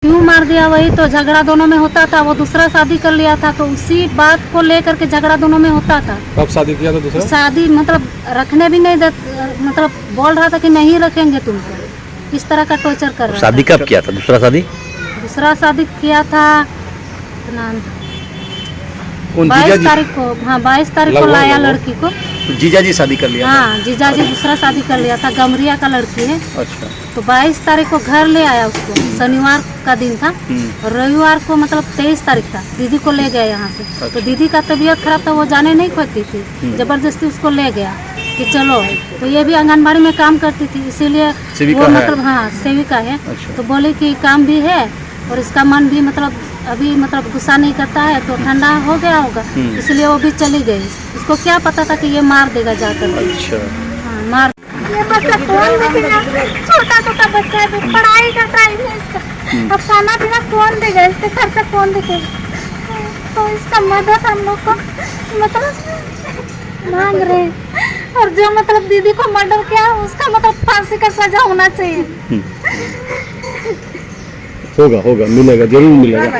क्यों मार दिया? वही तो झगड़ा दोनों में होता था। वो दूसरा शादी कर लिया था तो उसी बात को लेकर के झगड़ा दोनों में होता था। कब शादी किया था दूसरा? शादी मतलब रखने भी नहीं दे, मतलब बोल रहा था कि नहीं रखेंगे तुमको, इस तरह का टॉर्चर कर रहा शादी था। कब किया था दूसरा शादी? दूसरा शादी किया था 22 तारीख को। हाँ 22 तारीख को लाया लड़की को। जीजा जी शादी कर लिया था? हाँ जीजा जी दूसरा शादी कर लिया था, गमरिया का लड़की है। अच्छा। तो 22 तारीख को घर ले आया उसको, शनिवार का दिन था। और रविवार को मतलब 23 तारीख था, दीदी को ले गया यहाँ से। अच्छा। तो दीदी का तबीयत खराब था, वो जाने नहीं खोती थी, जबरदस्ती उसको ले गया कि चलो। तो ये भी आंगनबाड़ी में काम करती थी, इसीलिए वो मतलब हाँ सेविका है। अच्छा। तो बोले कि काम भी है और इसका मन भी मतलब अभी मतलब गुस्सा नहीं करता है, तो ठंडा हो गया होगा, इसलिए वो भी चली गई। उसको क्या पता था कि ये मार देगा जाकर। अच्छा। हाँ मार। ये बच्चा कौन देखेगा? छोटा छोटा बच्चा है, पढ़ाई का टाइम है इसका। अब खाना पीना कौन देगा? इसके खर्चा कौन देखेगा? तो इसका मदद हम लोग को मतलब मांग रहे हैं। और जो मतलब दीदी को मर्डर किया उसका मतलब फांसी का सजा होना चाहिए। होगा मिलेगा, जरूर मिलेगा,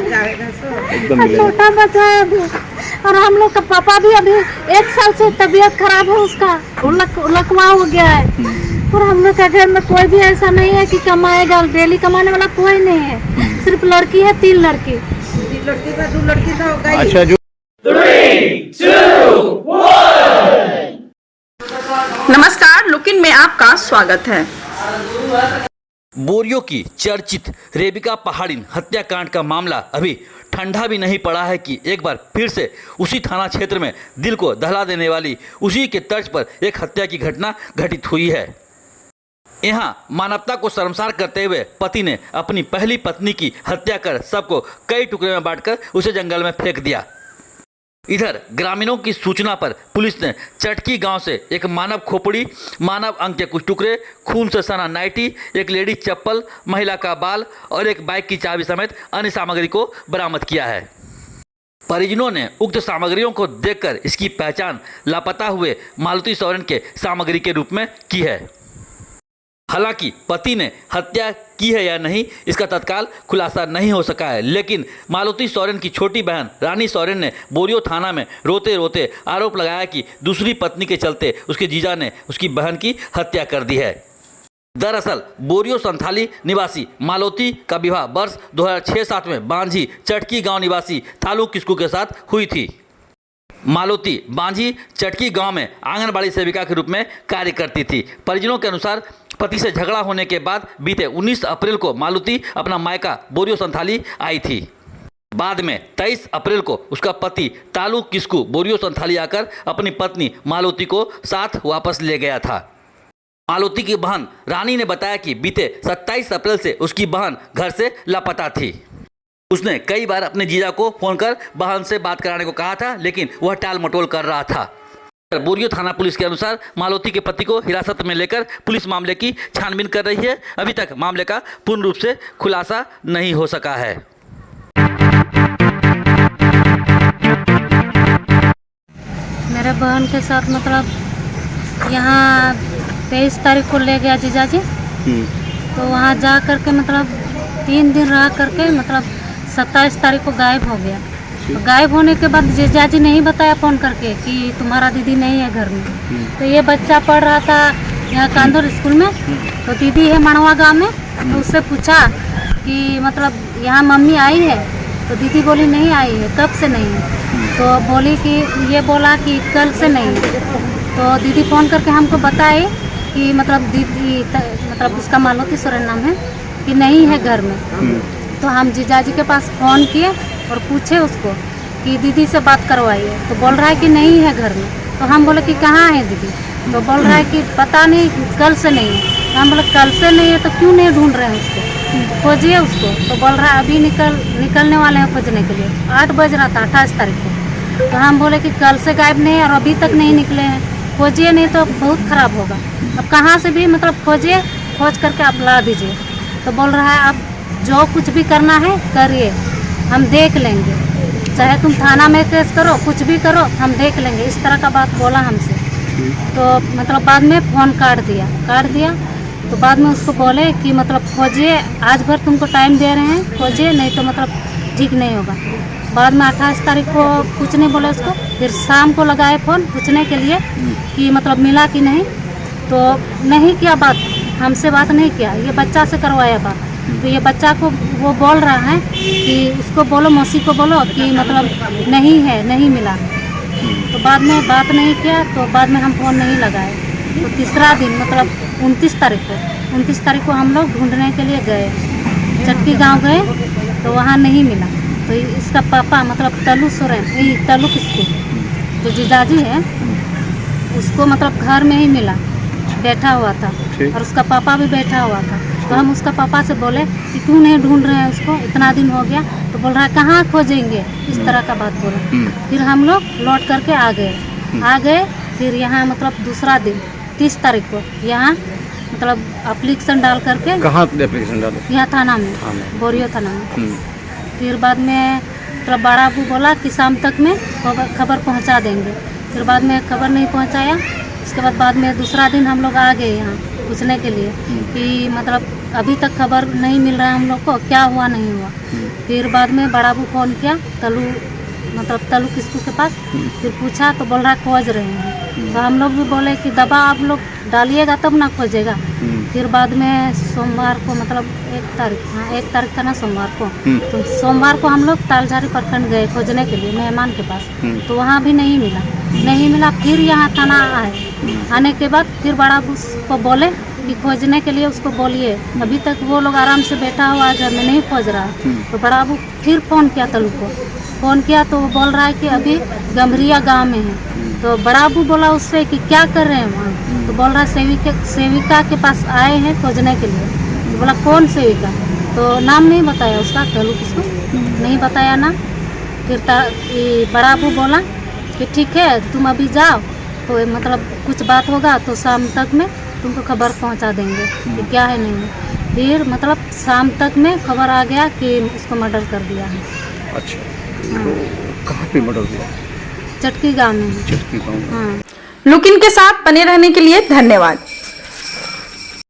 एकदम मिलेगा। छोटा बच्चा है अभी, और हम लोग का पापा भी अभी 1 साल से तबीयत खराब है उसका, लकवा हो गया है। और हम लोग के घर में कोई भी ऐसा नहीं है कि कमाएगा, डेली कमाने वाला कोई नहीं है। सिर्फ लड़की है, 3 लड़की। 2 लड़की तो होगा ही। अच्छा जो 3, 2, 1। नमस्कार, लुकिन में आपका स्वागत है। बोरियो की चर्चित रेबिका पहाड़िन हत्याकांड का मामला अभी ठंडा भी नहीं पड़ा है कि एक बार फिर से उसी थाना क्षेत्र में दिल को दहला देने वाली उसी के तर्ज पर एक हत्या की घटना घटित हुई है। यहाँ मानवता को शर्मसार करते हुए पति ने अपनी पहली पत्नी की हत्या कर सबको कई टुकड़े में बांटकर उसे जंगल में फेंक दिया। इधर ग्रामीणों की सूचना पर पुलिस ने चटकी गांव से एक मानव खोपड़ी, मानव अंग के कुछ टुकड़े, खून से सना नाइटी, एक लेडी चप्पल, महिला का बाल और एक बाइक की चाबी समेत अन्य सामग्री को बरामद किया है। परिजनों ने उक्त सामग्रियों को देखकर इसकी पहचान लापता हुए मालती सोरेन के सामग्री के रूप में की है। हालांकि पति ने हत्या की है या नहीं इसका तत्काल खुलासा नहीं हो सका है, लेकिन मालती सोरेन की छोटी बहन रानी सोरेन ने बोरियो थाना में रोते रोते आरोप लगाया कि दूसरी पत्नी के चलते उसके जीजा ने उसकी बहन की हत्या कर दी है। दरअसल बोरियो संथाली निवासी मालती का विवाह वर्ष 2006-07 में बांझी चटकी गांव निवासी थालू किस्कू के साथ हुई थी। मालती बांझी चटकी गांव में आंगनबाड़ी सेविका के रूप में कार्य करती थी। परिजनों के अनुसार पति से झगड़ा होने के बाद बीते 19 अप्रैल को मालती अपना मायका बोरियो संथाली आई थी। बाद में 23 अप्रैल को उसका पति तालू किस्कू बोरियो संथाली आकर अपनी पत्नी मालती को साथ वापस ले गया था। मालती की बहन रानी ने बताया कि बीते 27 अप्रैल से उसकी बहन घर से लापता थी। उसने कई बार अपने जीजा को फोन कर बहन से बात कराने को कहा था, लेकिन वह टाल मटोल कर रहा था। बोरियो थाना पुलिस के अनुसार मालती के पति को हिरासत में लेकर पुलिस मामले की छानबीन कर रही है। अभी तक मामले का पूर्ण रूप से खुलासा नहीं हो सका है। मेरे बहन के साथ मतलब यहाँ 23 तारीख को ले गया जीजा जी। तो वहाँ जा करके मतलब 3 दिन रह करके मतलब 27 तारीख को गायब हो गया। तो गायब होने के बाद जीजा जी नहीं बताया फ़ोन करके कि तुम्हारा दीदी नहीं है घर में। तो ये बच्चा पढ़ रहा था यहाँ कांदोर स्कूल में, तो दीदी है मणवा गाँव में। तो उससे पूछा कि मतलब यहाँ मम्मी आई है? तो दीदी बोली नहीं आई है। कब से नहीं है? तो बोली कि ये बोला कि कल से नहीं है। तो दीदी फ़ोन करके हमको बताए कि मतलब दीदी मतलब उसका मालती सोरेन नाम है कि नहीं है घर में। तो हम जीजा जी के पास फ़ोन किए और पूछे उसको कि दीदी से बात करवाइए। तो बोल रहा है कि नहीं है घर में। तो हम बोले कि कहाँ है दीदी? तो बोल रहा है कि पता नहीं, कल से नहीं है। तो हम बोले कल से नहीं है तो क्यों नहीं ढूंढ रहे हैं उसको, खोजिए उसको। तो बोल रहा है अभी निकलने वाले हैं खोजने के लिए। 8 बज रहा था 28 तारीख को। तो हम बोले कि कल से गायब नहीं है और अभी तक नहीं निकले हैं, खोजिए नहीं तो बहुत ख़राब होगा। अब कहाँ से भी मतलब खोजिए, खोज करके आप ला दीजिए। तो बोल रहा है अब जो कुछ भी करना है करिए, हम देख लेंगे, चाहे तुम थाना में केस करो, कुछ भी करो, हम देख लेंगे। इस तरह का बात बोला हमसे। तो मतलब बाद में फ़ोन काट दिया। तो बाद में उसको बोले कि मतलब खोजिए, आज भर तुमको टाइम दे रहे हैं, खोजिए, नहीं तो मतलब ठीक नहीं होगा। बाद में 28 तारीख को कुछ नहीं बोले उसको, फिर शाम को लगाए फ़ोन पूछने के लिए कि मतलब मिला कि नहीं, तो नहीं किया बात, हमसे बात नहीं किया, ये बच्चा से करवाया बात। तो ये बच्चा को वो बोल रहा है कि उसको बोलो, मौसी को बोलो कि मतलब नहीं है, नहीं मिला। तो बाद में बात नहीं किया, तो बाद में हम फ़ोन नहीं लगाए। तो तीसरा दिन मतलब 29 तारीख को हम लोग ढूंढने के लिए गए, चटकी गांव गए, तो वहाँ नहीं मिला। तो इसका पापा मतलब तलू सोरेन, तलू किसको जो जीजाजी है, उसको मतलब घर में ही मिला, बैठा हुआ था, और उसका पापा भी बैठा हुआ था। तो हम उसका पापा से बोले कि क्यों नहीं ढूंढ रहे हैं उसको, इतना दिन हो गया। तो बोल रहा है कहाँ खोजेंगे, इस तरह का बात बोला। फिर हम लोग लौट करके आ गए। फिर यहाँ मतलब दूसरा दिन 30 तारीख को यहाँ मतलब एप्लीकेशन डाल करके, कहाँ एप्लीकेशन डालो? यहाँ थाना में, बोरियो थाना में। फिर बाद में मतलब बड़ा अबू बोला कि शाम तक में खबर पहुँचा देंगे। फिर बाद में खबर नहीं पहुँचाया। उसके बाद में दूसरा दिन हम लोग आ गए यहाँ पूछने के लिए कि मतलब अभी तक खबर नहीं मिल रहा है हम लोग को, क्या हुआ नहीं हुआ। फिर बाद में बड़ा अबू फ़ोन किया तलू किस्कू के पास, फिर पूछा तो बोल रहा खोज रहे हैं। तो हम लोग भी बोले कि दवा आप लोग डालिएगा तब ना खोजेगा। फिर बाद में सोमवार को मतलब 1 तारीख था ना सोमवार को, तो सोमवार को हम लोग तालझारी प्रखंड गए खोजने के लिए मेहमान के पास। तो वहाँ भी नहीं मिला। फिर यहाँ थाना आने के बाद फिर बड़ा अबू को बोले कि खोजने के लिए उसको बोलिए, अभी तक वो लोग आराम से बैठा हुआ है घर में, नहीं खोज रहा है। तो बड़ा अबू फिर फ़ोन किया तलू को, तो वो बोल रहा है कि अभी गम्हरिया गांव में है। तो बड़ा अबू बोला उससे कि क्या कर रहे हैं वहाँ, तो बोल रहा है सेविका के पास आए हैं खोजने के लिए। तो बोला कौन सेविका, तो नाम नहीं बताया उसका, तलू किसको नहीं बताया ना। फिर बड़ा अबू बोला कि ठीक है तुम अभी जाओ, तो मतलब कुछ बात होगा तो शाम तक में तुमको खबर पहुंचा देंगे कि क्या है नहीं है। फिर मतलब शाम तक में खबर आ गया कि उसको मर्डर कर दिया है। अच्छा, तो कहाँ पे मर्डर हुआ? चटकी गांव में। चटकी गाँव। हाँ। लुक इन के साथ बने रहने के लिए धन्यवाद।